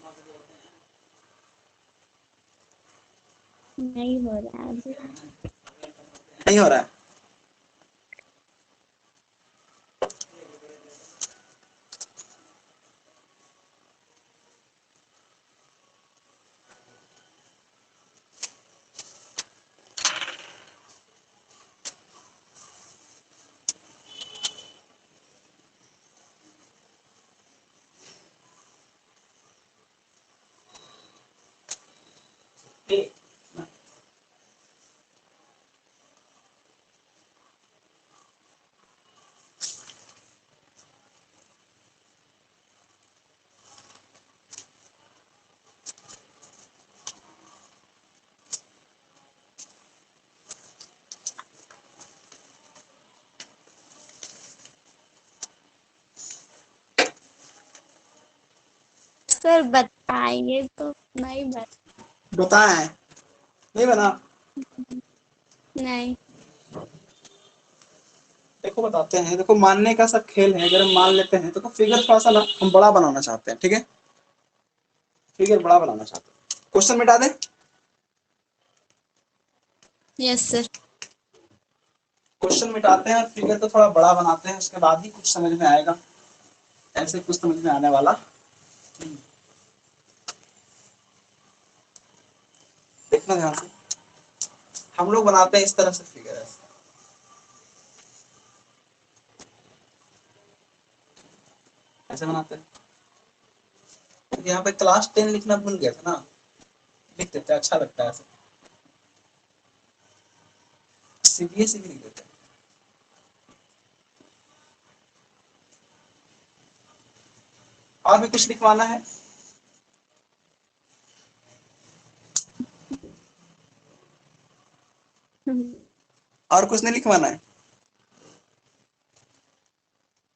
नहीं हो रहा है अभी। नहीं हो रहा है? सर बताइए तो। नहीं बताए नहीं बना? नहीं। देखो बताते हैं। देखो मानने का सब खेल है। अगर हम मान लेते हैं तो फिगर थोड़ा सा ना हम बड़ा बनाना चाहते हैं, ठीक है? फिगर बड़ा बनाना चाहते हैं, क्वेश्चन मिटा दें? Yes sir. क्वेश्चन मिटाते हैं और फिगर को थोड़ा बड़ा बनाते हैं, उसके बाद ही कुछ समझ में आएगा। ऐसे कुछ समझ में आने वाला नहीं। देखना ध्यान से। हम लोग बनाते हैं इस तरह से फिगर, ऐसे ऐसे बनाते हैं। तो यहाँ पे क्लास 10 लिखना भूल गया था ना, लिख देते हैं, अच्छा लगता है ऐसे। सीबीएसई भी लिख देते हैं। और भी कुछ लिखवाना है? और कुछ नहीं लिखवाना है?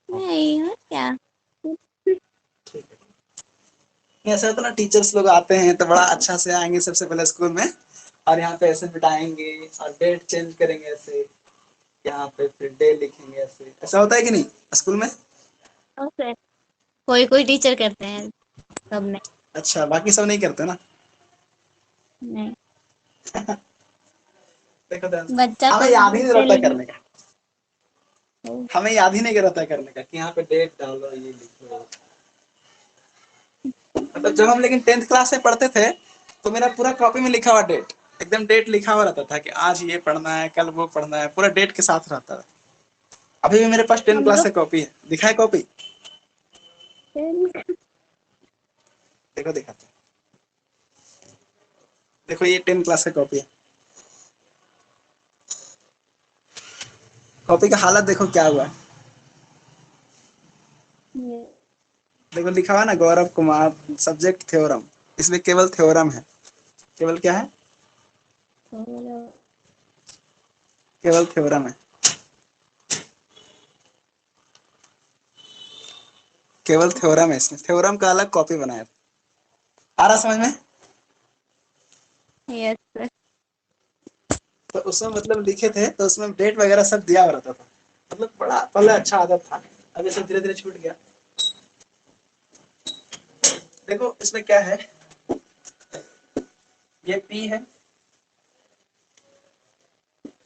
नहीं हो क्या। ठीक है। ऐसा होता है ना, टीचर्स लोग आते हैं तो बड़ा अच्छा से आएंगे सबसे पहले स्कूल में, और यहाँ पे ऐसे बिठाएंगे और डेट चेंज करेंगे ऐसे, यहाँ पे फिर डे लिखेंगे ऐसे। ऐसा होता है कि नहीं स्कूल में? ओ सर, कोई कोई टीचर करते हैं, सब नहीं। अच्छा, बाकी सब नहीं करते ना? नहीं। देखो ध्यान से। बच्चा हमें को याद ही नहीं बोलते रहता लेकिन। करने का। हमें याद ही नहीं रहता करने का कि यहाँ पे डेट डालो, ये लिखो। मतलब जब हम लेकिन 10th क्लास में पढ़ते थे तो मेरा पूरा कॉपी में लिखा हुआ डेट, एकदम डेट लिखा हुआ रहता था कि आज ये पढ़ना है, कल वो पढ़ना है, पूरा डेट के साथ रहता था। अभी भी मेरे पास 10 हम क्लास लोग से कॉपी है, दिखाए कॉपी? देखो दिखाते हैं। देखो ये 10 क्लास का कॉपी है। कॉपी का हालत देखो क्या हुआ है। देखो लिखा हुआ ना, गौरव कुमार, सब्जेक्ट थ्योरम। इसमें केवल थ्योरम है। केवल क्या है? केवल थ्योरम है। केवल थ्योरम है इसमें, थ्योरम का अलग कॉपी बनाया था। आ रहा समझ में? Yes sir. तो उसमें मतलब लिखे थे तो उसमें डेट वगैरह सब दिया हुआ रहता था। मतलब बड़ा पहले अच्छा आदत था, अभी सब धीरे धीरे छूट गया। देखो इसमें क्या है, ये पी है,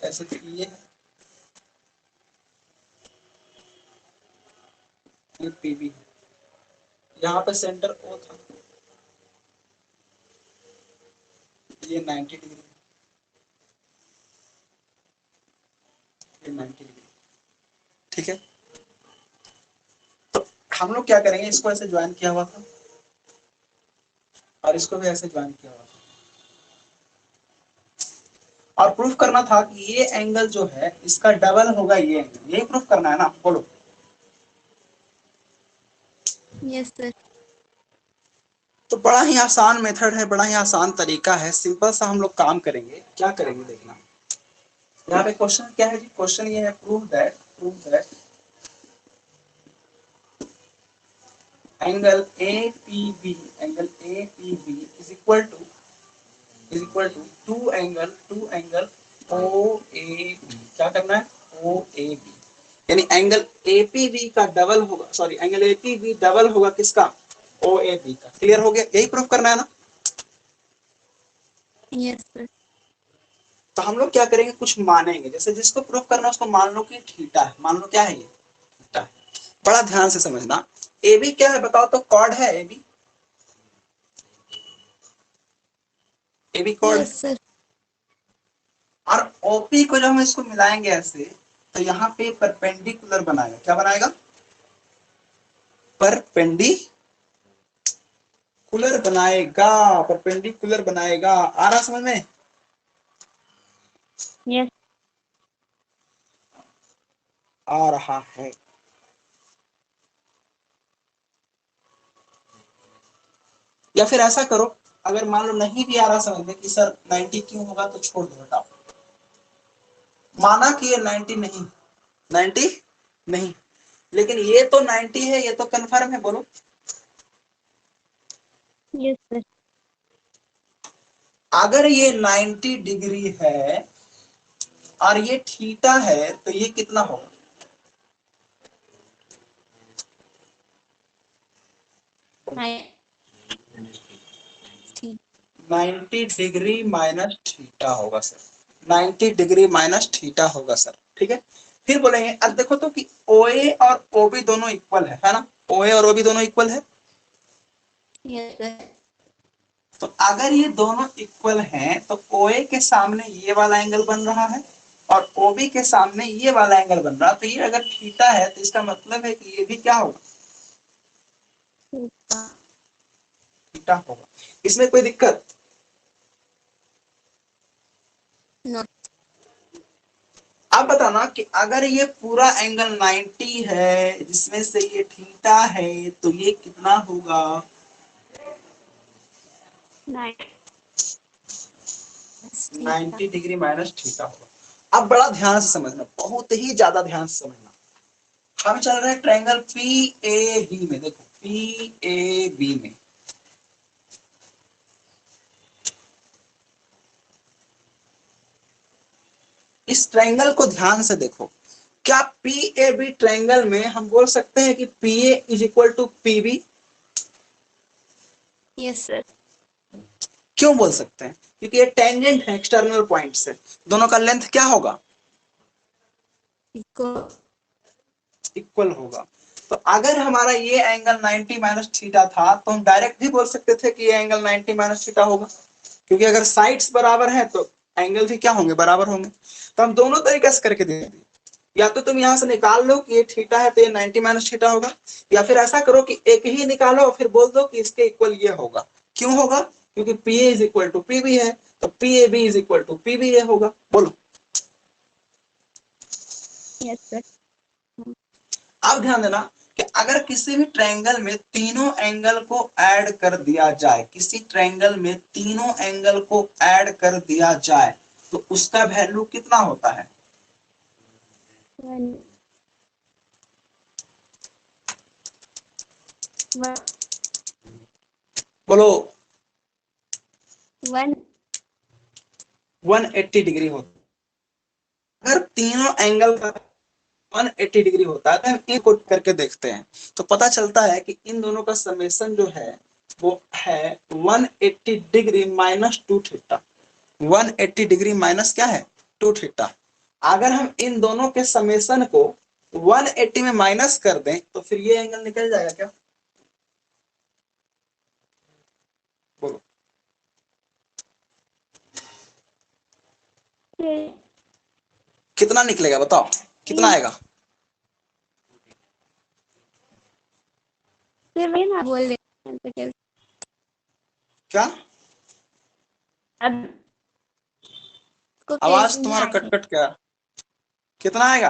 ऐसे ये है, ये पी भी है। यहाँ पे सेंटर ओ था, ये 90 डिग्री, ये 90 डिग्री। ठीक है, तो हम लोग क्या करेंगे, इसको ऐसे ज्वाइन किया हुआ था और इसको भी ऐसे ज्वाइन किया हुआ और प्रूफ करना था कि ये एंगल जो है इसका डबल होगा ये एंगल, यही प्रूफ करना है ना, बोलो। Yes sir. तो बड़ा ही आसान मेथड है, बड़ा ही आसान तरीका है, सिंपल सा हम लोग काम करेंगे। क्या करेंगे देखना, यहाँ पे क्वेश्चन क्या है जी, क्वेश्चन ये है prove that angle APB is equal to two angle OAB। क्या करना है, OAB, यानी एंगल APB का डबल होगा, सॉरी एंगल APB डबल होगा किसका, OAB का। क्लियर हो गया, यही प्रूफ करना है ना। Yes sir. तो हम लोग क्या करेंगे, कुछ मानेंगे, जैसे जिसको प्रूफ करना है उसको मान लो कि थीटा है, मान लो क्या है ये थीटा है। बड़ा ध्यान से समझना, AB क्या है बताओ तो, कॉर्ड है AB, AB कॉर्ड है। Yes sir. और OP को जब हम इसको मिलाएंगे ऐसे, तो यहाँ पे परपेंडिकुलर बनाएगा, क्या बनाएगा, परपेंडिकुलर बनाएगा। आ रहा समझ में, यस। आ रहा है। या फिर ऐसा करो, अगर मान लो नहीं भी आ रहा समझ में कि सर 90 क्यों होगा, तो छोड़ दो हटाओ, माना कि ये 90 नहीं, 90 नहीं, लेकिन ये तो 90 है, ये तो कंफर्म है, बोलो। Yes sir. अगर ये 90 डिग्री है और ये थीटा है, तो ये कितना होगा, ठीक। 90 डिग्री माइनस थीटा होगा सर, 90 डिग्री माइनस थीटा होगा सर, ठीक है। फिर बोलेंगे, अब देखो तो कि OA और OB दोनों इक्वल है ना, OA और OB दोनों इक्वल है। Yes sir. तो अगर ये दोनों इक्वल हैं, तो OA के सामने ये वाला एंगल बन रहा है और OB के सामने ये वाला एंगल बन रहा है, तो ये अगर थीटा है तो इसका मतलब है कि ये भी क्या होगा, थीटा होगा। इसमें कोई दिक्कत, नो। अब बताना कि अगर ये पूरा एंगल 90 है जिसमें से ये थीटा है, तो ये कितना होगा, 90 डिग्री माइनस थीटा होगा। अब बड़ा ध्यान से समझना, बहुत ही ज्यादा ध्यान से समझना। हम चल रहे हैं ट्रायंगल PAB में, देखो PAB में, इस ट्रायंगल को ध्यान से देखो। क्या PAB ट्रायंगल में हम बोल सकते हैं कि PA is equal to PB? Yes sir. क्यों बोल सकते हैं, क्योंकि ये टेंजेंट है एक्सटर्नल पॉइंट से, दोनों का लेंथ क्या होगा, इक्वल होगा। तो अगर हमारा ये एंगल 90 माइनस थीटा था, तो हम डायरेक्ट भी बोल सकते थे कि ये एंगल 90 माइनस थीटा होगा, क्योंकि अगर साइड्स बराबर हैं तो एंगल भी क्या होंगे, बराबर होंगे। तो हम दोनों तरीके से करके दे देंगे, या तो तुम यहां से निकाल लो कि ये थीटा है तो ये 90 माइनस थीटा होगा, या फिर ऐसा करो कि एक ही निकालो और फिर बोल दो कि इसके इक्वल ये होगा। क्यों होगा, क्योंकि PA is equal to PB है, तो PAB is equal to PBA होगा, बोलो। Yes sir. अब ध्यान देना कि अगर किसी भी ट्रायंगल में तीनों एंगल को ऐड कर दिया जाए, किसी ट्रायंगल में तीनों एंगल को ऐड कर दिया जाए, तो उसका वैल्यू कितना होता है, बोलो। 180 डिग्री होता है। अगर तीनों एंगल का 180 डिग्री होता है, तो हम एक को करके देखते हैं, तो पता चलता है कि इन दोनों का समेशन जो है वो है 180 degree minus 2 theta. 180 degree minus क्या है, 2 थीटा। अगर हम इन दोनों के समेशन को 180 में माइनस कर दें, तो फिर ये एंगल निकल जाएगा क्या, बोलो। कितना निकलेगा बताओ, कितना आएगा, फिर वही ना बोल रहे हैं। क्या अब इसको आवाज कैसे तुम्हारा समझाएं? कट कट क्या, कितना आएगा?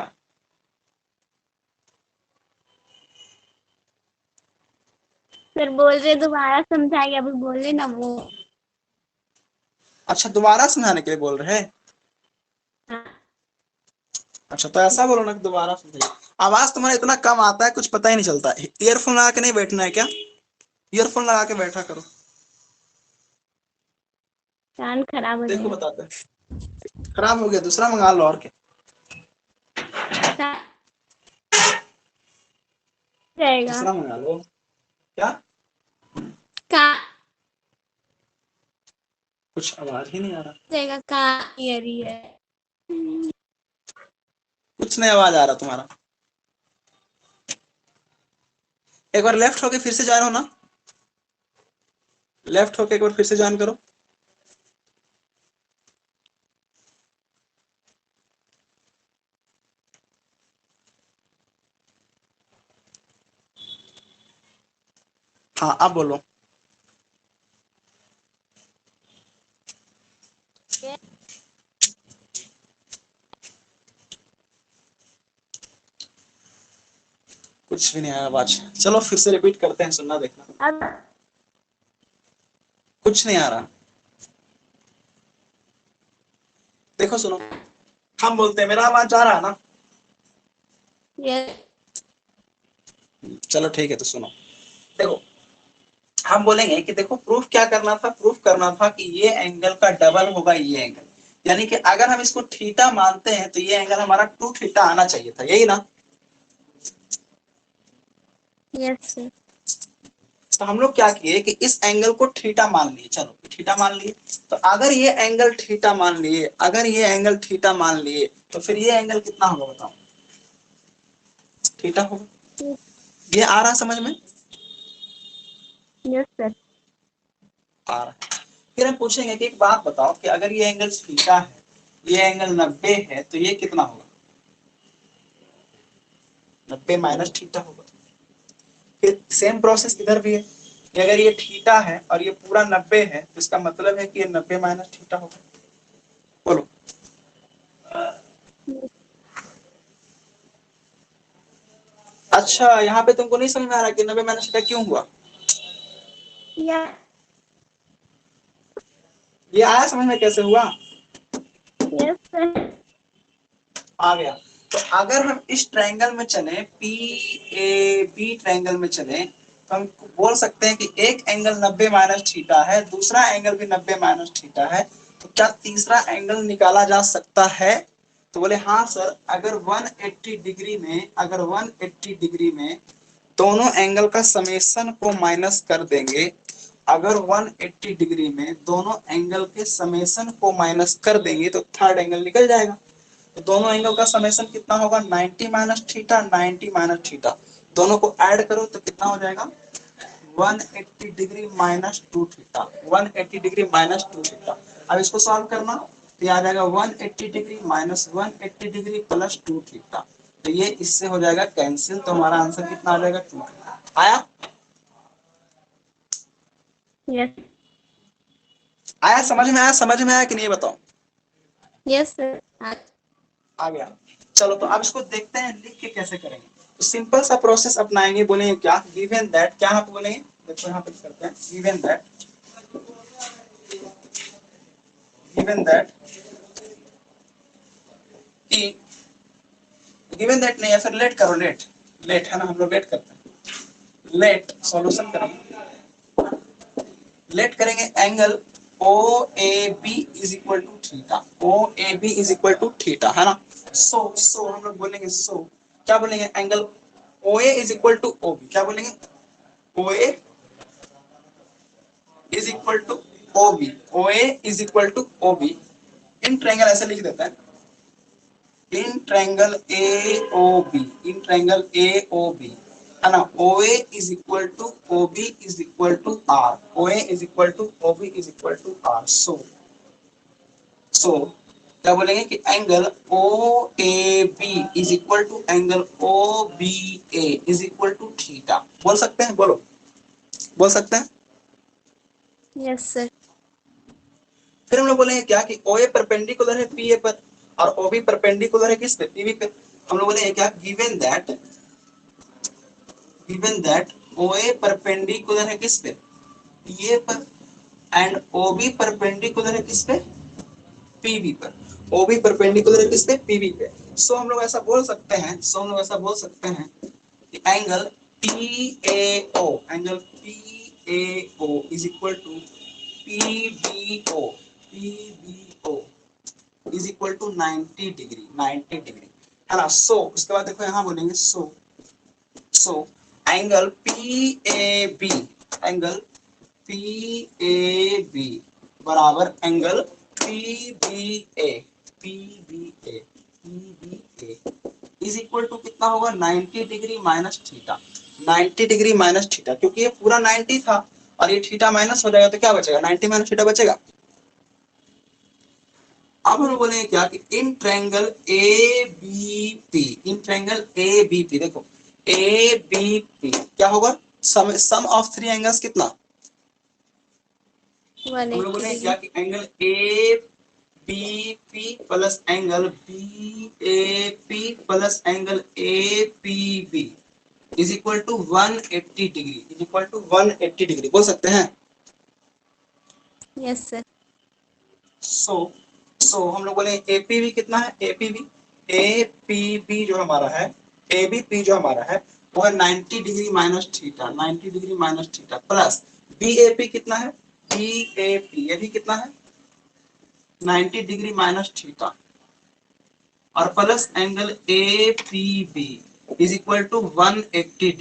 सर बोल रहे दोबारा समझाइए, अभी बोले ना वो। अच्छा दोबारा समझाने के लिए बोल रहे हैं? हाँ। अच्छा तो ऐसा बोलो ना कि दोबारा समझाइए। आवाज तुम्हारा इतना कम आता है, कुछ पता ही नहीं चलता। ईयरफोन लगा के नहीं बैठना है क्या? ईयरफोन लगा के बैठा करो। कान खराब हो देखो जाएगा। बताते हैं। खराब हो गया, दूसरा मंगा लो और क्या। जाएगा दूसरा मंगा लो। क्या? का कुछ आवाज ही नहीं आ रहा। जाएगा का ईयर। कुछ नहीं आवाज आ रहा तुम्हारा। एक बार लेफ्ट होके फिर से ज्वाइन हो ना। लेफ्ट होके एक बार फिर से ज्वाइन करो। हाँ अब बोलो। कुछ भी नहीं आया आवाज। चलो फिर से रिपीट करते हैं, सुनना देखना। अब कुछ नहीं आ रहा। देखो सुनो, हम बोलते हैं मेरा आवाज आ रहा है ना। ये चलो ठीक है तो सुनो। देखो हम बोलेंगे कि देखो प्रूफ क्या करना था, प्रूफ करना था कि ये एंगल का डबल होगा ये एंगल। यानी कि अगर हम इसको थीटा मानते हैं तो ये एंगल हमारा 2 थीटा आना चाहिए था, यही ना। Yes sir. तो हम लोग क्या किए कि इस एंगल को थीटा मान लिए। चलो थीटा मान लिए, तो अगर ये एंगल थीटा मान लिए, अगर ये एंगल थीटा मान लिए, तो फिर ये एंगल कितना होगा बताओ? थीटा होगा। ये आ रहा समझ में? Yes sir. आ रहा। फिर हम पूछेंगे कि एक बात बताओ कि अगर ये एंगल थीटा है, ये एंगल 90 है, तो ये कितना होगा? 90 माइनस थीटा होगा। फिर सेम प्रोसेस इधर भी है कि अगर ये थीटा है और ये पूरा 90 है, तो इसका मतलब है कि ये 90 माइनस थीटा होगा। बोलो। अच्छा यहाँ पे तुमको नहीं समझ में आ रहा कि 90 माइनस थीटा क्यों हुआ? या ये आया समझ में कैसे हुआ? Yes sir. आ गया। तो अगर हम इस ट्रायंगल में चले, पी ए बी ट्रायंगल में चले, तो हम बोल सकते हैं कि एक एंगल 90 माइनस थीटा है, दूसरा एंगल भी 90 माइनस थीटा है। तो क्या तीसरा एंगल निकाला जा सकता है? तो बोले हाँ सर, अगर 180 डिग्री में, अगर 180 डिग्री में दोनों एंगल का समेशन को माइनस कर देंगे, अगर 180 डिग्री में दोनों एंगल के समेशन को माइनस कर देंगे तो थर्ड एंगल निकल जाएगा। तो दोनों एंगल का समेशन कितना होगा? 90 माइनस थीटा, 90 माइनस थीटा। दोनों को ऐड करो तो कितना हो जाएगा? 180 degree minus 2 theta, 180 degree minus 2 theta. अब इसको सॉल्व करना तो आ जाएगा 180 degree minus 180 degree plus 2 theta. तो ये इससे हो जाएगा कैंसिल, तो हमारा आंसर कितना आ जाएगा? 2 आया। यस आया समझ में आया? समझ में आया कि नहीं बताओ? Yes sir. आ गया। चलो तो अब इसको देखते हैं लिख के कैसे करेंगे। तो सिंपल सा प्रोसेस अपनाएंगे। बोलेंगे क्या? गिवन दैट, क्या यहाँ पे बोलेंगे? देखो यहाँ पे करते हैं गिवन दैट, गिवन दैट कि गिवन दैट नहीं है, फिर लेट करो। लेट, लेट है ना, हम लोग लेट करते हैं। लेट सॉल्यूशन करेंगे। लेट करेंगे angle O A B is equal to theta, O A B is equal to theta, है ना। सो हम लोग बोलेंगे, सो क्या बोलेंगे? Angle O A is equal to O B, क्या बोलेंगे? O A is equal to O B, O A is equal to O B. In triangle ऐसे लिख देता है, in triangle A O B, in triangle A O B, है ना। O A is equal to O B is equal to R, O A is equal to O B is equal to R. So क्या बोलेंगे कि angle O A B is equal to angle O B A is equal to theta. बोल सकते हैं? बोलो, बोल सकते हैं? Yes sir. फिर हम लोग बोलेंगे क्या कि OA परपेंडिकुलर है PA पर और OB परपेंडिकुलर है किस पे, PB पे। हम लोग बोलेंगे क्या, गिवन दैट OA परपेंडिकुलर है किस पे, PA पर, एंड OB परपेंडिकुलर है किस पे, PB पर। OB परपेंडिकुलर है किस पे, PB पे। सो हम लोग ऐसा बोल सकते हैं, कि angle PAO is equal to PBO is equal to 90 degree, है ना। सो उसके बाद देखो यहाँ बोलेंगे सो एंगल PAB बराबर angle PBA is equal to कितना होगा, 90 degree minus theta. 90 degree minus theta, क्योंकि ये पूरा 90 था और ये थीटा माइनस हो जाएगा तो क्या बचेगा, 90 माइनस थीटा बचेगा। अब हम बोलेंगे क्या कि इन ट्रायंगल ABP देखो ABP क्या होगा, सम ऑफ थ्री एंगल्स कितना, हम लोग 180 बोलेंगे डिग्री। क्या कि angle ABP plus angle BAP plus angle APB is equal to 180 degree बोल सकते हैं। Yes sir. सो हम लोग बोले APB कितना है, APB जो हमारा है, ABP जो हमारा है वो है 90 degree minus theta plus BAP कितना है, BAP ये भी कितना है 90 डिग्री माइनस थीटा और plus angle APB is equal to 180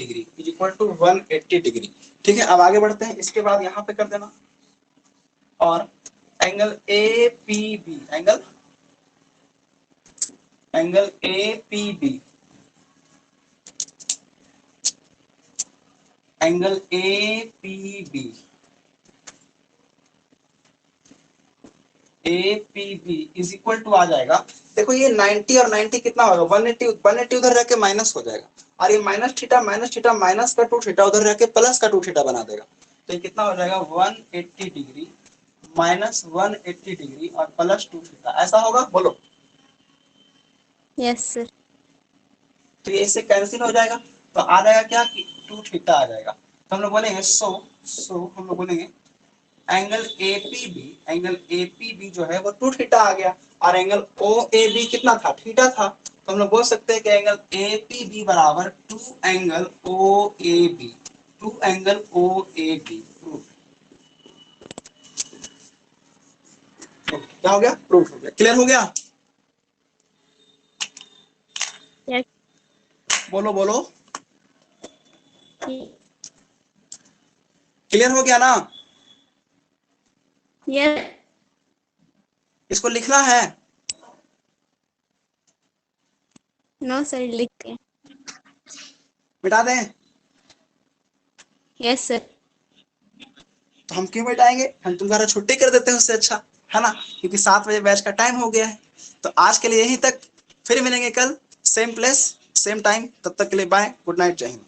degree, ठीक है। अब आगे बढ़ते हैं, इसके बाद यहाँ पे कर देना और angle APB angle APB is equal to आ जाएगा, देखो ये 90 और 90 कितना होगा, 180 उधर रह के माइनस हो जाएगा और ये माइनस थीटा माइनस का 2 थीटा उधर रह के प्लस का 2 थीटा बना देगा, तो ये कितना हो जाएगा 180 डिग्री माइनस 180 डिग्री और प्लस 2 थीटा, ऐसा होगा बोलो। Yes sir. तो ये इससे कैंसिल हो जाएगा, तो आ जाएगा क्या कि 2 थीटा आ जाएगा। तो हम लोग बोलेंगे हम लोग बोलेंगे एंगल APB जो है वो 2 थीटा आ गया और एंगल OAB कितना था, थीटा था। तो हम लोग बोल सकते हैं कि एंगल APB बराबर 2 एंगल OAB क्या हो गया, प्रूफ हो गया, क्लियर हो गया। यस। बोलो क्लियर हो गया ना। यस। इसको लिखना है, नो सर, लिख के। मिटा दें, यस सर। तो हम क्यों मिटाएंगे, हम तुम्हारा छुट्टी कर देते हैं उससे अच्छा, है ना, क्योंकि 7 बजे बैच का टाइम हो गया है। तो आज के लिए यहीं तक, फिर मिलेंगे कल सेम प्लेस सेम टाइम, तब तक के लिए बाय, गुड नाइट, जय हिंद।